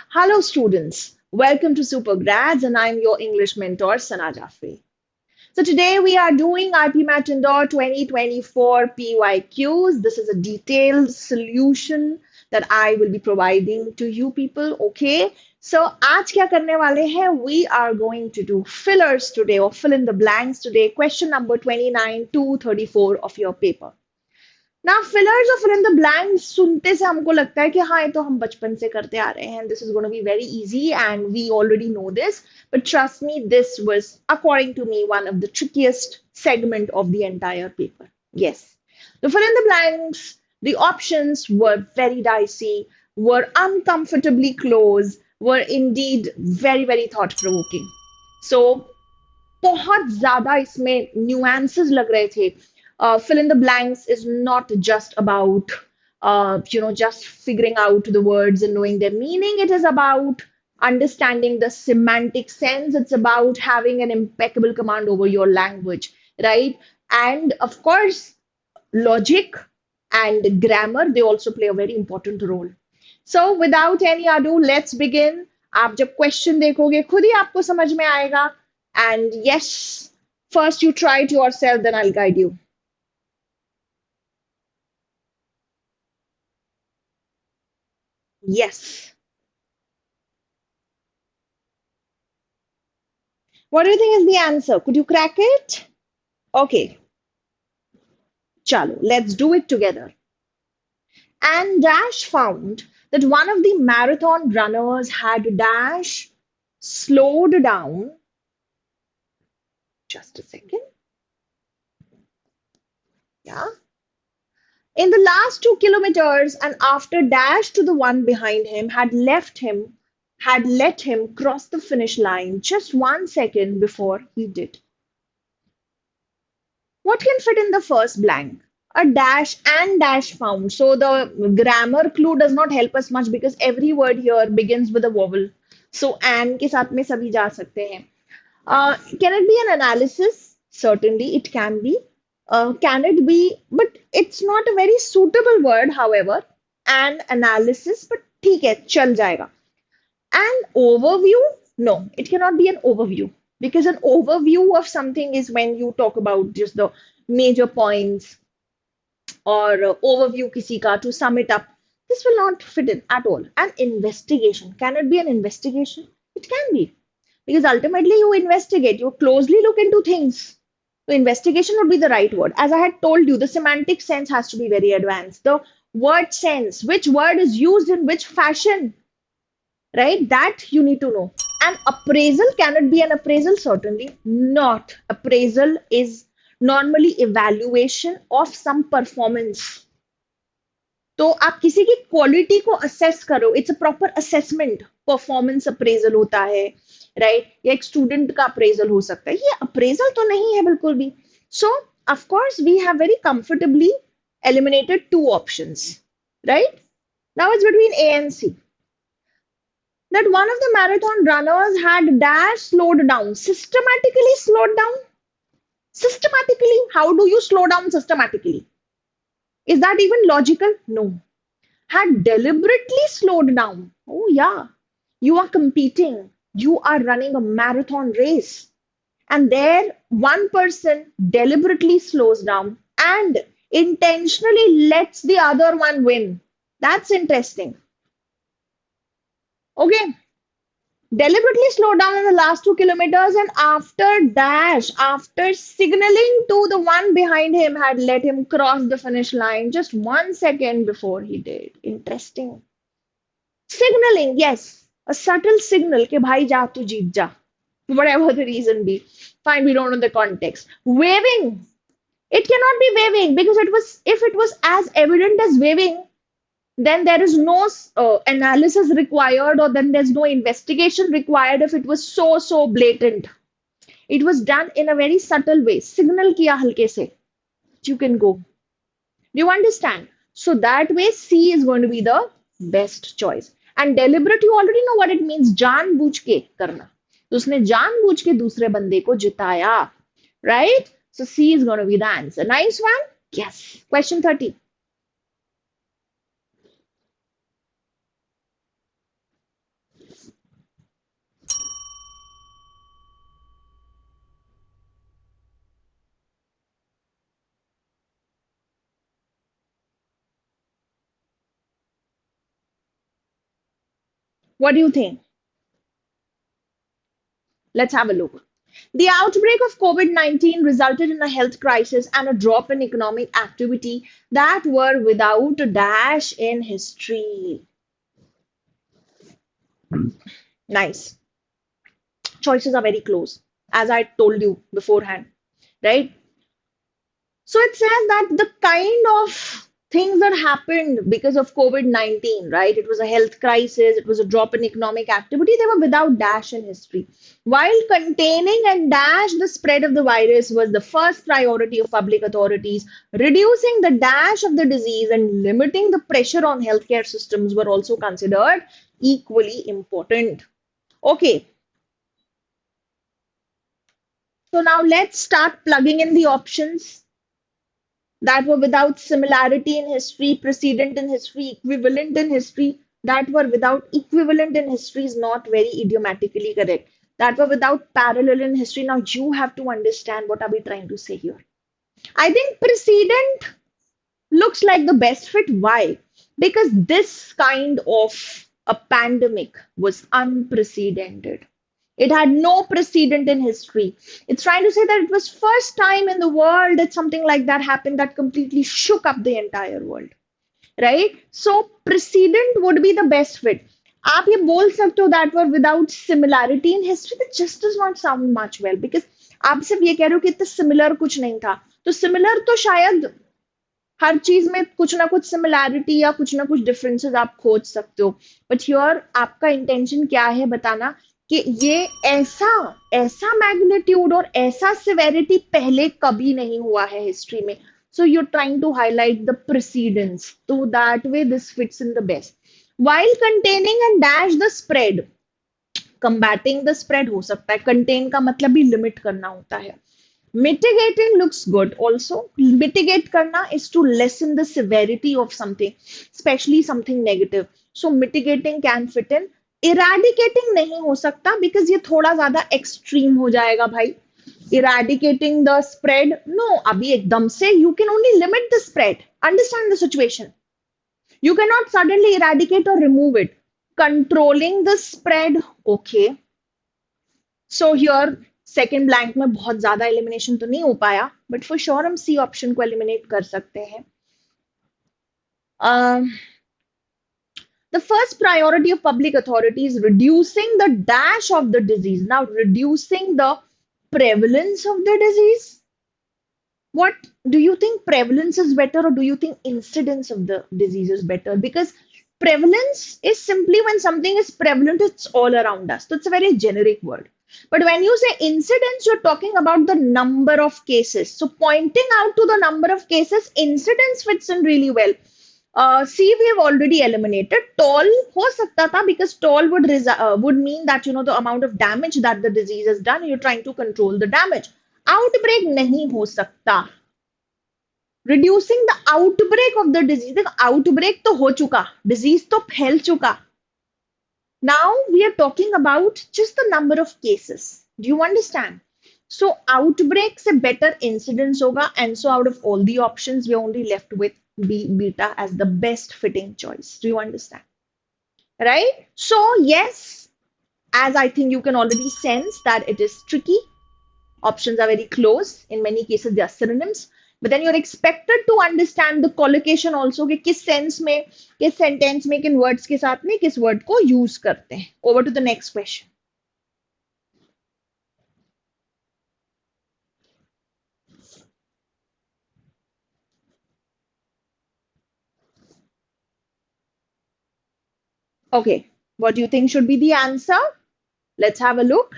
Hello, students. Welcome to Supergrads, and I'm your English mentor, Sana Jafri. So today we are doing IPMAT Indore 2024 PYQs. This is a detailed solution that I will be providing to you people. Okay. So आज क्या करने वाले हैं? We are going to do fillers today or fill in the blanks today. Question number 29 to 34 of your paper. ना fillers और fill in the blanks सुनते से हमको लगता है कि हाँ ये तो हम बचपन से करते आ रहे हैं this is gonna be very easy and we already know this but trust me this was according to me one of the trickiest segment of the entire paper. Yes, the fill in the blanks, the options were very dicey, were uncomfortably close, were indeed very thought provoking. So बहुत ज्यादा इसमें nuances लग रहे थे. Fill in the blanks is not just about just figuring out the words and knowing their meaning. It is about understanding the semantic sense. It's about having an impeccable command over your language, right? And of course, logic and grammar, they also play a very important role. So without any ado, let's begin. आप जब question देखोगे खुद ही आपको समझ में आएगा. And yes, first you try it yourself, then I'll guide you. Yes. What do you think is the answer? Could you crack it? Okay. Chalo, let's do it together. And Dash found that one of the marathon runners had Dash slowed down. Just a second. Yeah. In the last 2 kilometers, and after Dash to the one behind him had let him cross the finish line just 1 second before he did. What can fit in the first blank? A dash and dash found. So the grammar clue does not help us much because every word here begins with a vowel. So and के साथ में सभी जा सकते हैं. Can it be an analysis? Certainly, it can be. Can it be? But it's not a very suitable word, however. An analysis, but ठीक है, चल जाएगा. An overview? No, it cannot be an overview because an overview of something is when you talk about just the major points or overview kisi ka to sum it up. This will not fit in at all. An investigation. Can it be an investigation? It can be because ultimately you investigate, you closely look into things. So investigation would be the right word. As I had told you, the semantic sense has to be very advanced. The word sense, which word is used in which fashion, right? That you need to know. An appraisal, can it be an appraisal? Certainly not. Appraisal is normally evaluation of some performance. तो आप किसी की quality को assess करो, it's a proper assessment. Performance appraisal होता है, right? या एक स्टूडेंट का अप्रेजल हो सकता है. ये अप्रेजल तो नहीं है बिल्कुल भी. So of course we have very comfortably eliminated two options, right? Now it's between A and C. That one of the marathon runners had dash slowed down, systematically slowed down. Systematically, how do you slow down systematically? Is that even logical? No. Had deliberately slowed down. Oh yeah, you are competing, you are running a marathon race, and there one person deliberately slows down and intentionally lets the other one win. That's interesting. Okay, deliberately slowed down in the last 2 kilometers, and after signaling to the one behind him, had let him cross the finish line just 1 second before he did. Interesting. Signaling, yes, a subtle signal कि भाई जा तू जीत जा, whatever the reason be. Fine, we don't know the context. Waving, it cannot be waving because if it was as evident as waving, then there is no analysis required, or then there's no investigation required if it was so blatant. It was done in a very subtle way. Signal kiya halke se. You can go. Do you understand? So that way, C is going to be the best choice. And deliberate, you already know what it means. जानबूझ के करना. तो उसने जानबूझ के दूसरे बंदे को जिताया. Right? So C is going to be the answer. Nice one? Yes. Question 30. What do you think? Let's have a look. The outbreak of COVID-19 resulted in a health crisis and a drop in economic activity that were without a dash in history. Nice. Choices are very close, as I told you beforehand, right? So it says that the kind of things that happened because of COVID-19, right? It was a health crisis, it was a drop in economic activity, they were without dash in history. While containing and dash the spread of the virus was the first priority of public authorities, reducing the dash of the disease and limiting the pressure on healthcare systems were also considered equally important. Okay, so now let's start plugging in the options that were without similarity in history, precedent in history, equivalent in history, that were without equivalent in history is not very idiomatically correct. That were without parallel in history. Now you have to understand what are we trying to say here. I think precedent looks like the best fit. Why? Because this kind of a pandemic was unprecedented. It had no precedent in history. It's trying to say that it was first time in the world that something like that happened that completely shook up the entire world, right? So precedent would be the best fit. आप ये बोल सकते हो that were without similarity in history, that just does not sound much well because आप सिर्फ ये कह रहे हो कि इतना similar कुछ नहीं था. तो similar तो शायद हर चीज में कुछ ना कुछ सिमिलैरिटी या कुछ ना कुछ डिफरेंसेस आप खोज सकते हो. बट योर आपका इंटेंशन क्या है बताना कि ये ऐसा ऐसा मैग्नीट्यूड और ऐसा सिवेरिटी पहले कभी नहीं हुआ है हिस्ट्री में. So you trying to highlight the precedents, तो that way this fits in the best. While containing and dash the spread, combating the spread हो सकता है, कंटेन का मतलब भी लिमिट करना होता है. Mitigating looks good also. Mitigate karna is to lessen the severity of something, especially something negative. So mitigating can fit in. Eradicating नहीं हो सकता because ये थोड़ा ज्यादा extreme हो जाएगा भाई. Eradicating the spread, no. अभी एकदम से you can only limit the spread. Understand the situation. You cannot suddenly eradicate or remove it. Controlling the spread, okay. So here second blank में बहुत ज्यादा एलिमिनेशन तो नहीं हो पाया, बट फॉर श्योर हम सी ऑप्शन को एलिमिनेट कर सकते हैं. The first priority of public authorities reducing the dash of the disease. Now reducing the prevalence of the disease. What do you think, prevalence is better or do you think incidence of the disease is better? Because prevalence is simply when something is prevalent, it's all around us. So it's a very generic word. But when you say incidence, you're talking about the number of cases. So pointing out to the number of cases, incidence fits in really well. C we have already eliminated. Tall हो सकता था because tall would mean that you know the amount of damage that the disease has done. You're trying to control the damage. Outbreak नहीं हो सकता. Reducing the outbreak of the disease. देखो outbreak तो हो चुका, disease तो फैल चुका. Now we are talking about just the number of cases. Do you understand? So outbreak से better incidence होगा, and so out of all the options we are only left with B beta as the best fitting choice. Do you understand? Right? So yes, as I think you can already sense that it is tricky. Options are very close. In many cases they are synonyms. But then you're expected to understand the collocation also कि किस sense में, किस sentence में, किन words के साथ में किस word को use करते हैं. Over to the next question. Okay, what do you think should be the answer? Let's have a look.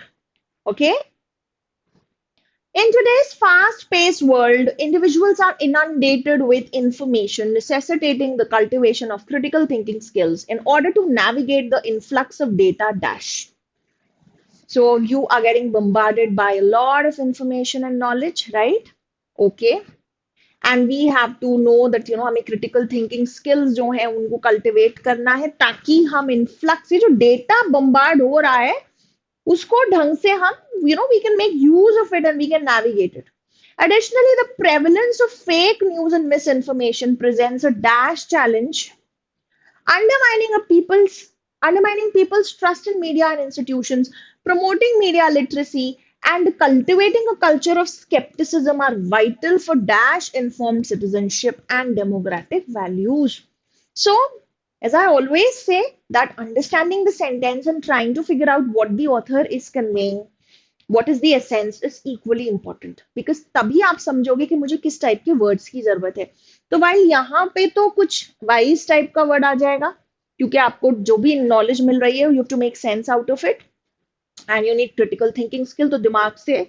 Okay. In today's fast-paced world, individuals are inundated with information, necessitating the cultivation of critical thinking skills in order to navigate the influx of data dash. So you are getting bombarded by a lot of information and knowledge, right? Okay. And we have to know that हमें critical thinking skills जो है उनको cultivate करना है ताकि हम influx से जो data bombard हो रहा है उसको ढंग से हम we can make use of it and we can navigate it. Additionally, the prevalence of fake news and misinformation presents a dash challenge, undermining a people's Undermining people's trust in media and institutions, promoting media literacy, and cultivating a culture of skepticism are vital for dash informed citizenship and democratic values. So, as I always say, that understanding the sentence and trying to figure out what the author is conveying, what is the essence, is equally important. Because तभी आप समझोगे कि मुझे किस type के words की जरूरत है. तो while यहाँ पे तो कुछ वाइज टाइप का वर्ड आ जाएगा, क्योंकि आपको जो भी नॉलेज मिल रही है, you have to make sense out of it and you need critical thinking skill. तो दिमाग से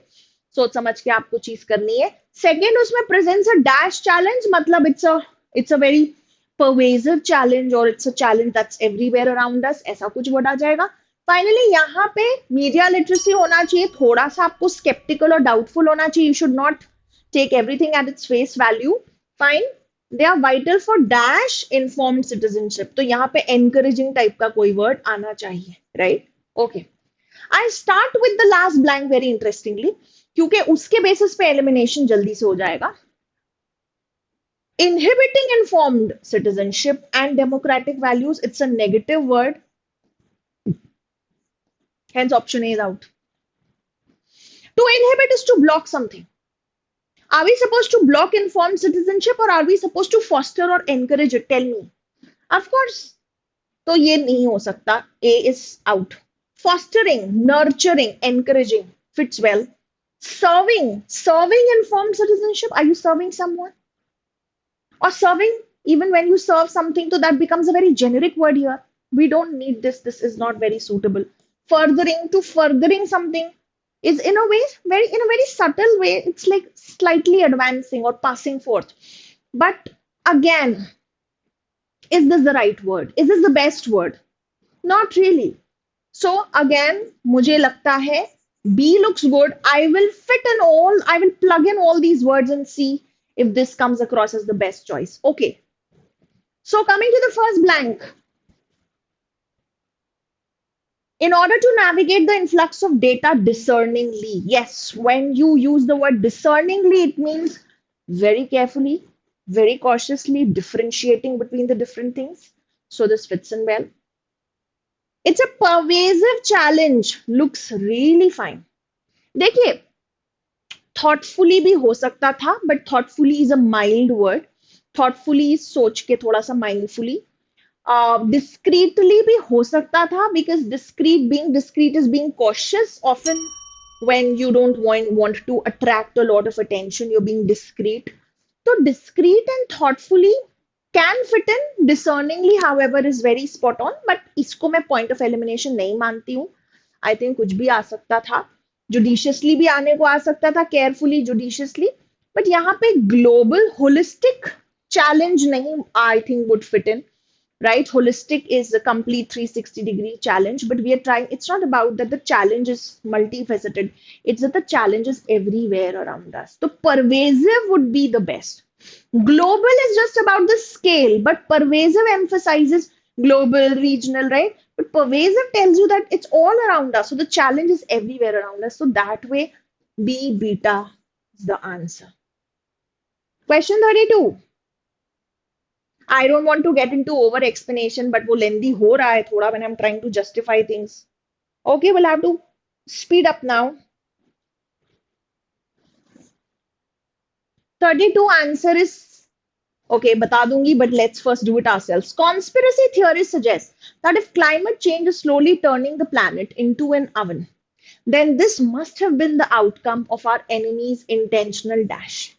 सोच समझ के आपको चीज करनी है. सेकेंड, उसमें प्रेजेंट्स अ डैश चैलेंज, मतलब it's a very pervasive challenge or it's a challenge that's everywhere around us, ऐसा कुछ वर्ड आ जाएगा. फाइनली यहाँ पे मीडिया लिटरेसी होना चाहिए, थोड़ा सा आपको स्केप्टिकल और डाउटफुल होना चाहिए. You should not take everything at its face value. Fine. They are vital for dash informed citizenship. तो यहाँ पे एनकरेजिंग टाइप का कोई वर्ड आना चाहिए, right? Okay, I start with the last blank very interestingly, क्योंकि उसके बेसिस पे एलिमिनेशन जल्दी से हो जाएगा. Inhibiting informed citizenship and democratic values, it's a negative word. Hence, option A is out. To inhibit is to block something. Are we supposed to block informed citizenship or are we supposed to foster or encourage it? Tell me. Of course. तो ये नहीं हो सकता. A is out. Fostering, nurturing, encouraging fits well. Serving informed citizenship. Are you serving someone? Or serving, even when you serve something, so that becomes a very generic word here. We don't need this. This is not very suitable. Furthering something is in a way, in a very subtle way, it's like slightly advancing or passing forth. But again, is this the right word? Is this the best word? Not really. So again, मुझे लगता है B looks good. I will plug in all these words and see if this comes across as the best choice. Okay. So coming to the first blank. In order to navigate the influx of data discerningly. Yes, when you use the word discerningly, it means very carefully, very cautiously, differentiating between the different things. So this fits in well. It's a pervasive challenge. Looks really fine. देखिए, thoughtfully भी हो सकता था, but thoughtfully is a mild word. Thoughtfully is सोच के थोड़ा सा mindfully. Discreetly भी हो सकता था, because being discreet is being cautious. Often when you don't want to attract a lot of attention, you're being discreet. So discreet and thoughtfully can fit in. Discerningly, however, is very spot on. But इसको मैं point of elimination नहीं मानती हूँ. I think कुछ भी आ सकता था. Judiciously भी आने को आ सकता था. Carefully, judiciously. But यहाँ पे global, holistic challenge नहीं, I think would fit in. Right? Holistic is a complete 360-degree challenge, but we are trying, it's not about that the challenge is multifaceted. It's that the challenge is everywhere around us. So pervasive would be the best. Global is just about the scale, but pervasive emphasizes global, regional, right? But pervasive tells you that it's all around us. So the challenge is everywhere around us. So that way, B beta is the answer. Question 32. I don't want to get into over explanation, but वो lengthy हो रहा है थोड़ा when I'm trying to justify things. Okay, we'll have to speed up now. 32 answer is okay, बता दूंगी, but let's first do it ourselves. Conspiracy theorists suggest that if climate change is slowly turning the planet into an oven, then this must have been the outcome of our enemy's intentional dash.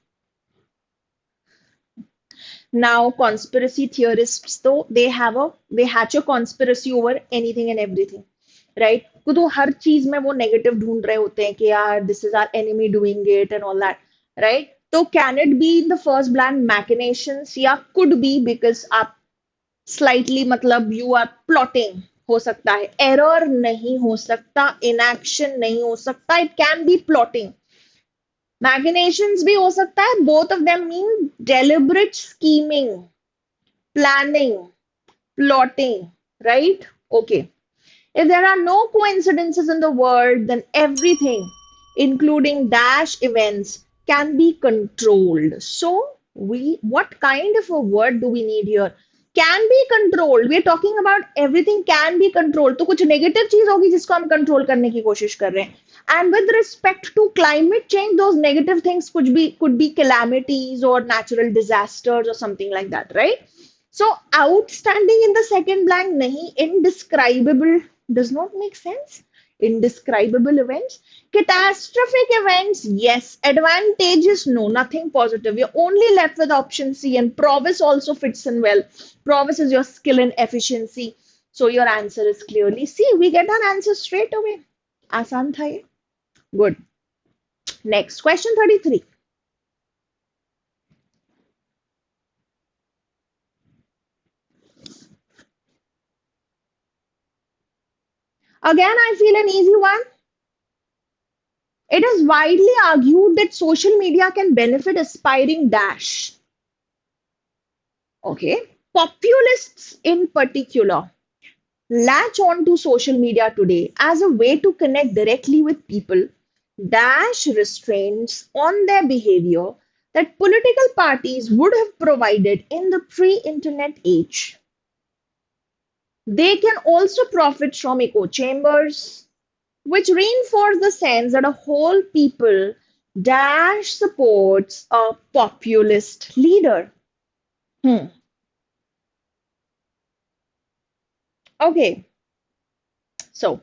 Now, conspiracy theorists, though, they hatch a conspiracy over anything and everything, right? तो हर चीज में वो negative ढूंढ रहे होते हैं कि यार this is our enemy doing it and all that, right? तो can it be the first blank machinations? या could be because आप slightly मतलब you are plotting हो सकता है, error नहीं हो सकता, inaction नहीं हो सकता, it can be plotting. Machinations भी हो सकता है. Both of them mean deliberate scheming, planning, plotting, right? Okay. If there are no coincidences in the world, then everything, including dash events, can be controlled. So what kind of a word do we need here? Can be controlled, we are talking about everything can be controlled, तो कुछ negative चीज होगी जिसको हम control करने की कोशिश कर रहे हैं. And with respect to climate change, those negative things could be calamities और नेचुरल डिजास्टर्स और something like that, right? So outstanding in the second blank nahi, indescribable does not make sense. Indescribable events, catastrophic events, yes. Advantages, no, nothing positive. You're only left with option C, and prowess also fits in well. Prowess is your skill and efficiency. So your answer is clearly C. We get our answer straight away. Asan tha ye. Good. Next question 33. Again, I feel an easy one. It is widely argued that social media can benefit aspiring dash. Okay. Populists in particular latch on to social media today as a way to connect directly with people, dash restraints on their behavior that political parties would have provided in the pre-internet age. They can also profit from echo chambers, which reinforce the sense that a whole people dash supports a populist leader. Hmm. Okay, so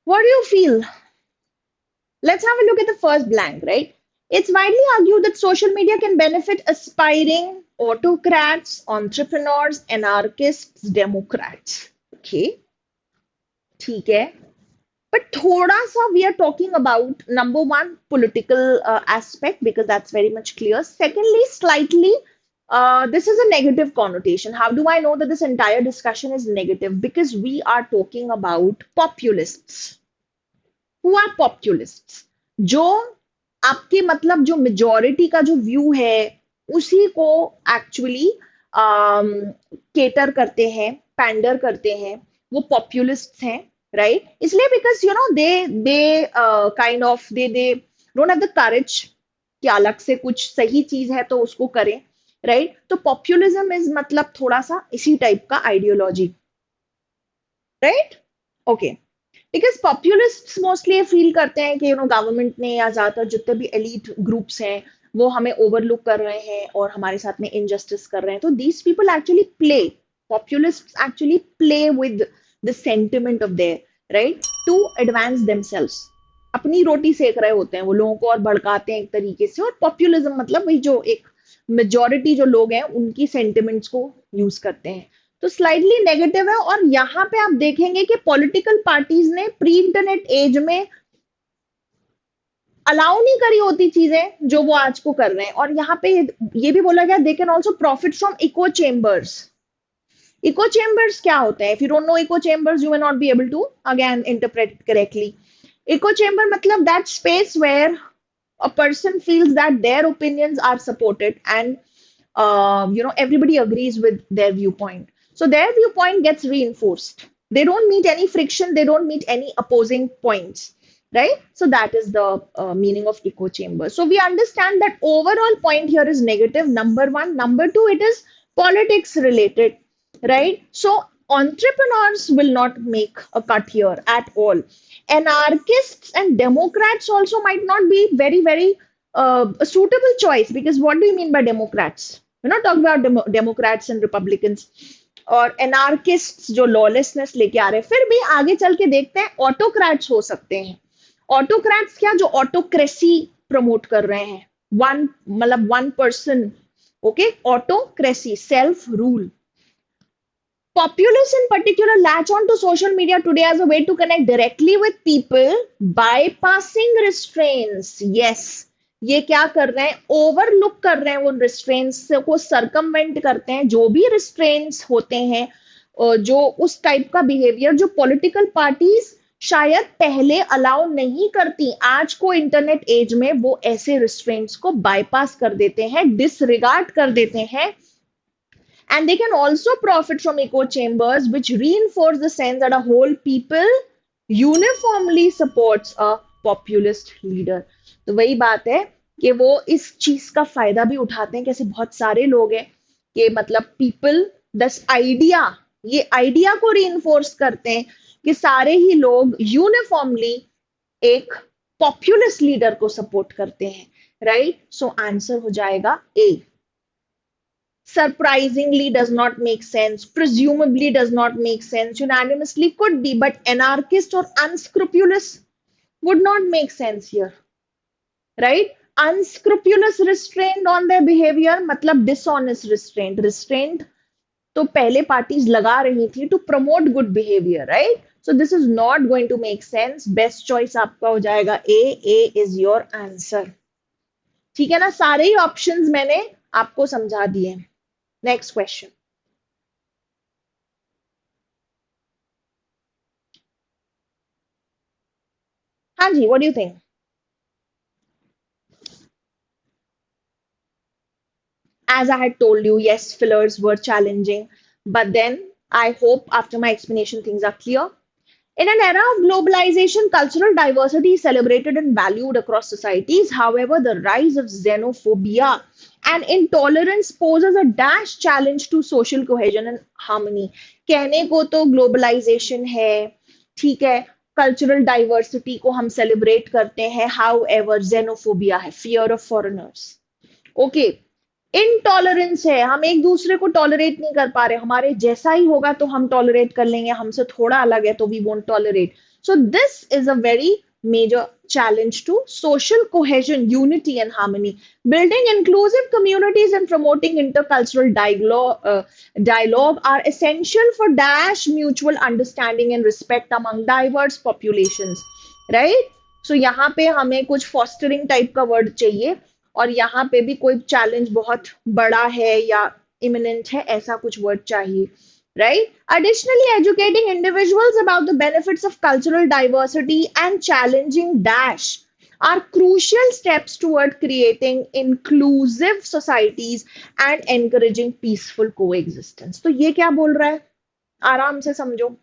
what do you feel? Let's have a look at the first blank, right? It's widely argued that social media can benefit aspiring autocrats, entrepreneurs, anarchists, Democrats. Okay, ठीक है. But thoda sa we are talking about number one political aspect because that's very much clear. Secondly, slightly this is a negative connotation. How do I know that this entire discussion is negative? Because we are talking about populists. Who are populists? जो आपके मतलब जो majority का जो view है उसी को actually cater करते हैं, पैंडर करते हैं, वो पॉपुलिस्ट्स हैं, राइट? इसलिए because you know they kind of they don't have the courage कि अलग से कुछ सही चीज है तो उसको करें, राइट? तो पॉपुलिज्म इज मतलब थोड़ा सा इसी टाइप का ideology, right? Okay. Because populists mostly feel करते हैं कि यू नो गवर्नमेंट ने या ज्यादातर जितने भी एलीट ग्रुप्स हैं वो हमें ओवरलुक कर रहे हैं और हमारे साथ में इनजस्टिस कर रहे हैं. तो these people actually play, populists actually play with the sentiment of their, right, to advance themselves. अपनी रोटी सेक रहे होते हैं वो, लोगों को और भड़काते हैं एक तरीके से. और पॉपुलिज्म मतलब वही जो एक मेजोरिटी जो लोग हैं उनकी सेंटिमेंट्स को यूज करते हैं. तो स्लाइडली नेगेटिव है. और यहां पे आप देखेंगे कि पॉलिटिकल पार्टीज ने प्री इंटरनेट एज में अलाउ नहीं करी होती चीजें जो वो आज को कर रहे हैं. और यहाँ पे ये भी बोला गया they can also profit from echo chambers. Echo chambers क्या होते हैं? If you don't know echo chambers you will not be able to again interpret it correctly. Echo chamber मतलब that space where a person feels that their opinions are supported and you know everybody agrees with their viewpoint, so their viewpoint gets reinforced. They don't meet any friction, they don't meet any opposing points, right? So that is the meaning of echo chamber. So we understand that overall point here is negative, number one. Number two, it is politics related, right? So entrepreneurs will not make a cut here at all. Anarchists and Democrats also might not be very a suitable choice, because what do you mean by Democrats? We're not talking about Democrats and Republicans. और anarchists जो lawlessness लेके आ रहे हैं. फिर भी आगे चल के देखते हैं autocrats हो सकते हैं. Autocrats क्या? जो autocracy promote कर रहे हैं. One मतलब one person, okay? Autocracy, self rule. Populists in particular latch on to social media today as a way to connect directly with people, bypassing restraints. Yes, ये क्या कर रहे हैं? ओवरलुक कर रहे हैं वो रिस्ट्रेंट्स को, सरकमवेंट करते हैं जो भी रिस्ट्रेंट्स होते हैं, जो उस टाइप का बिहेवियर जो पॉलिटिकल पार्टीज शायद पहले अलाउ नहीं करती. आज को इंटरनेट एज में वो ऐसे रिस्ट्रेंट्स को बाईपास कर देते हैं, डिसरिगार्ड कर देते हैं. And they can also profit from echo chambers, which reinforce the sense that a whole people uniformly supports a populist leader. तो वही बात है कि वो इस चीज का फायदा भी उठाते हैं. कैसे बहुत सारे लोग हैं कि मतलब पीपल दस आइडिया, ये आइडिया को रीइंफोर्स करते हैं कि सारे ही लोग यूनिफॉर्मली एक पॉपुलिस्ट लीडर को सपोर्ट करते हैं, राइट? सो आंसर हो जाएगा ए। Surprisingly does not make sense, presumably does not make sense, unanimously could be, but anarchist or unscrupulous would not make sense here, right? Unscrupulous restraint on their behavior मतलब dishonest restraint, restraint तो पहले parties लगा रही थी to promote good behaviour, right? So this is not going to make sense, best choice आपका हो जाएगा A, A is your answer. ठीक है ना, सारे ही ऑप्शंस मैंने आपको समझा दिए। Next question. हाँ जी, what do you think? As I had told you, yes, fillers were challenging, but then I hope after my explanation things are clear. In an era of globalization, cultural diversity is celebrated and valued across societies. However, the rise of xenophobia and intolerance poses a dash challenge to social cohesion and harmony. कहने को तो globalization है, ठीक है, cultural diversity को हम celebrate करते हैं, however, xenophobia है, fear of foreigners. Okay, intolerance है, हम एक दूसरे को टॉलरेट नहीं कर पा रहे, हमारे जैसा ही होगा तो हम टॉलरेट कर लेंगे, हमसे थोड़ा अलग है तो we won't tolerate. So this is a very major challenge to social cohesion, unity, and harmony. Building inclusive communities and promoting intercultural dialogue are essential for dash mutual understanding and respect among diverse populations. Right? So यहाँ पे हमें कुछ fostering type का word चाहिए, और यहाँ पे भी कोई चैलेंज बहुत बड़ा है या इमिनेंट है, ऐसा कुछ वर्ड चाहिए, right? Additionally, educating individuals about the benefits of cultural diversity and challenging dash are crucial steps toward creating inclusive societies and encouraging peaceful coexistence. तो ये क्या बोल रहा है, आराम से समझो।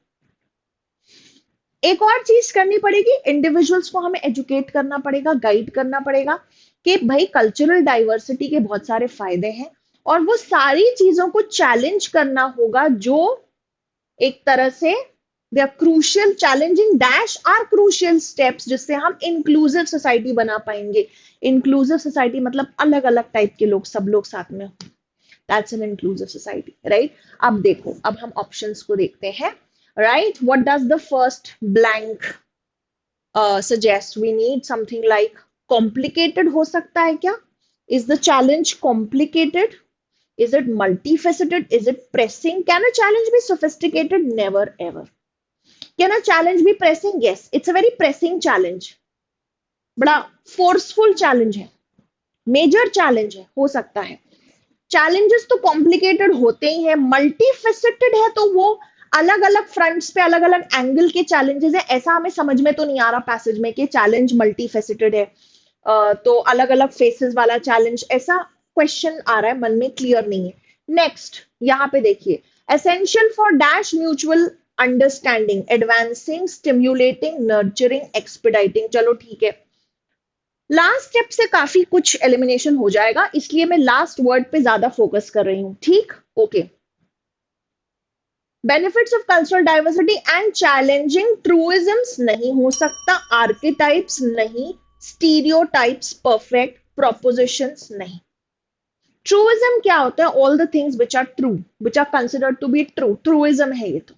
एक और चीज करनी पड़ेगी, इंडिविजुअल्स को हमें एजुकेट करना पड़ेगा, गाइड करना पड़ेगा कि भाई कल्चरल डाइवर्सिटी के बहुत सारे फायदे हैं, और वो सारी चीजों को चैलेंज करना होगा जो एक तरह से they are crucial, challenging dash are crucial steps जिससे हम इंक्लूसिव सोसाइटी बना पाएंगे। इंक्लूसिव सोसाइटी मतलब अलग अलग टाइप के लोग, सब लोग साथ में हो, that's an inclusive society, right? अब देखो, अब हम ऑप्शंस को देखते हैं, right? What does the first blank suggest? We need something like complicated हो सकता है क्या? Is the challenge complicated? Is it multifaceted? Is it pressing? Can a challenge be sophisticated? Never ever. Can a challenge be pressing? Yes, it's a very pressing challenge. बड़ा forceful challenge है, major challenge है, हो सकता है। challenges तो complicated होते ही हैं, multifaceted है तो वो अलग अलग फ्रंट्स पे अलग अलग एंगल के चैलेंजेस है, ऐसा हमें समझ में तो नहीं आ रहा पैसेज में कि चैलेंज मल्टी फेसेटेड है, तो अलग अलग फेसेस वाला चैलेंज, ऐसा क्वेश्चन आ रहा है मन में, क्लियर नहीं है। नेक्स्ट यहाँ पे देखिए, essential for dash mutual understanding, advancing, stimulating, nurturing, expediting. चलो ठीक है, लास्ट स्टेप से काफी कुछ एलिमिनेशन हो जाएगा, इसलिए मैं लास्ट वर्ड पे ज्यादा फोकस कर रही हूँ, ठीक? Okay. Benefits of cultural diversity and challenging truisms नहीं हो सकता, आर्केटाइप्स नहीं, स्टीरियोटाइप्स परफेक्ट, प्रोपोजिशंस नहीं। ट्रूइज्म क्या होता है? All the things which are true, which are considered to be true, truism है ये तो,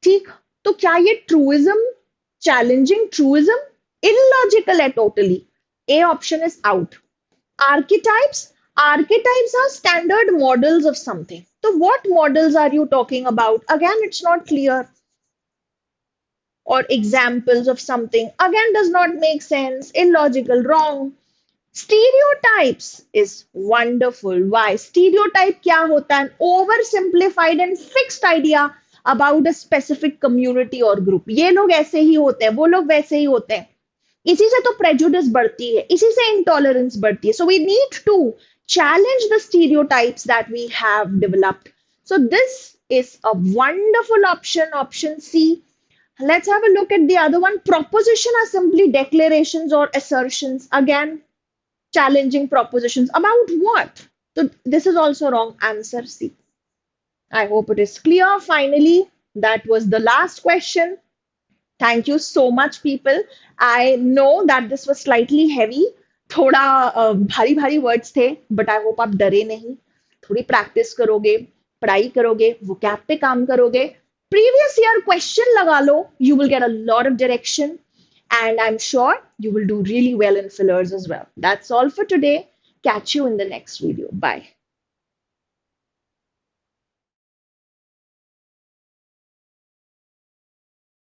ठीक? तो क्या ये ट्रूइज्म, चैलेंजिंग ट्रूइज्म इलॉजिकल है totally? A option is out. Archetypes are standard models of something. So what models are you talking about? Again, it's not clear. Or examples of something, again, does not make sense, illogical, wrong. Stereotypes is wonderful. Why? Stereotype क्या होता है? Oversimplified and fixed idea about a specific community or group. ये लोग ऐसे ही होते हैं, वो लोग वैसे ही होते हैं, इसी से तो प्रेजुडिस बढ़ती है, इसी से इंटॉलरेंस बढ़ती है। So we need to challenge the stereotypes that we have developed. So this is a wonderful option, option C. Let's have a look at the other one. Proposition are simply declarations or assertions. Again, challenging propositions about what? So this is also wrong answer C. I hope it is clear. Finally, that was the last question. Thank you so much, people. I know that this was slightly heavy. थोड़ा भारी भारी words थे, but I hope आप डरे नहीं. थोड़ी practice करोगे, पढ़ाई करोगे, vocab पे काम करोगे, previous year question लगा लो, you will get a lot of direction, and I'm sure you will do really well in fillers as well. That's all for today. Catch you in the next video. Bye.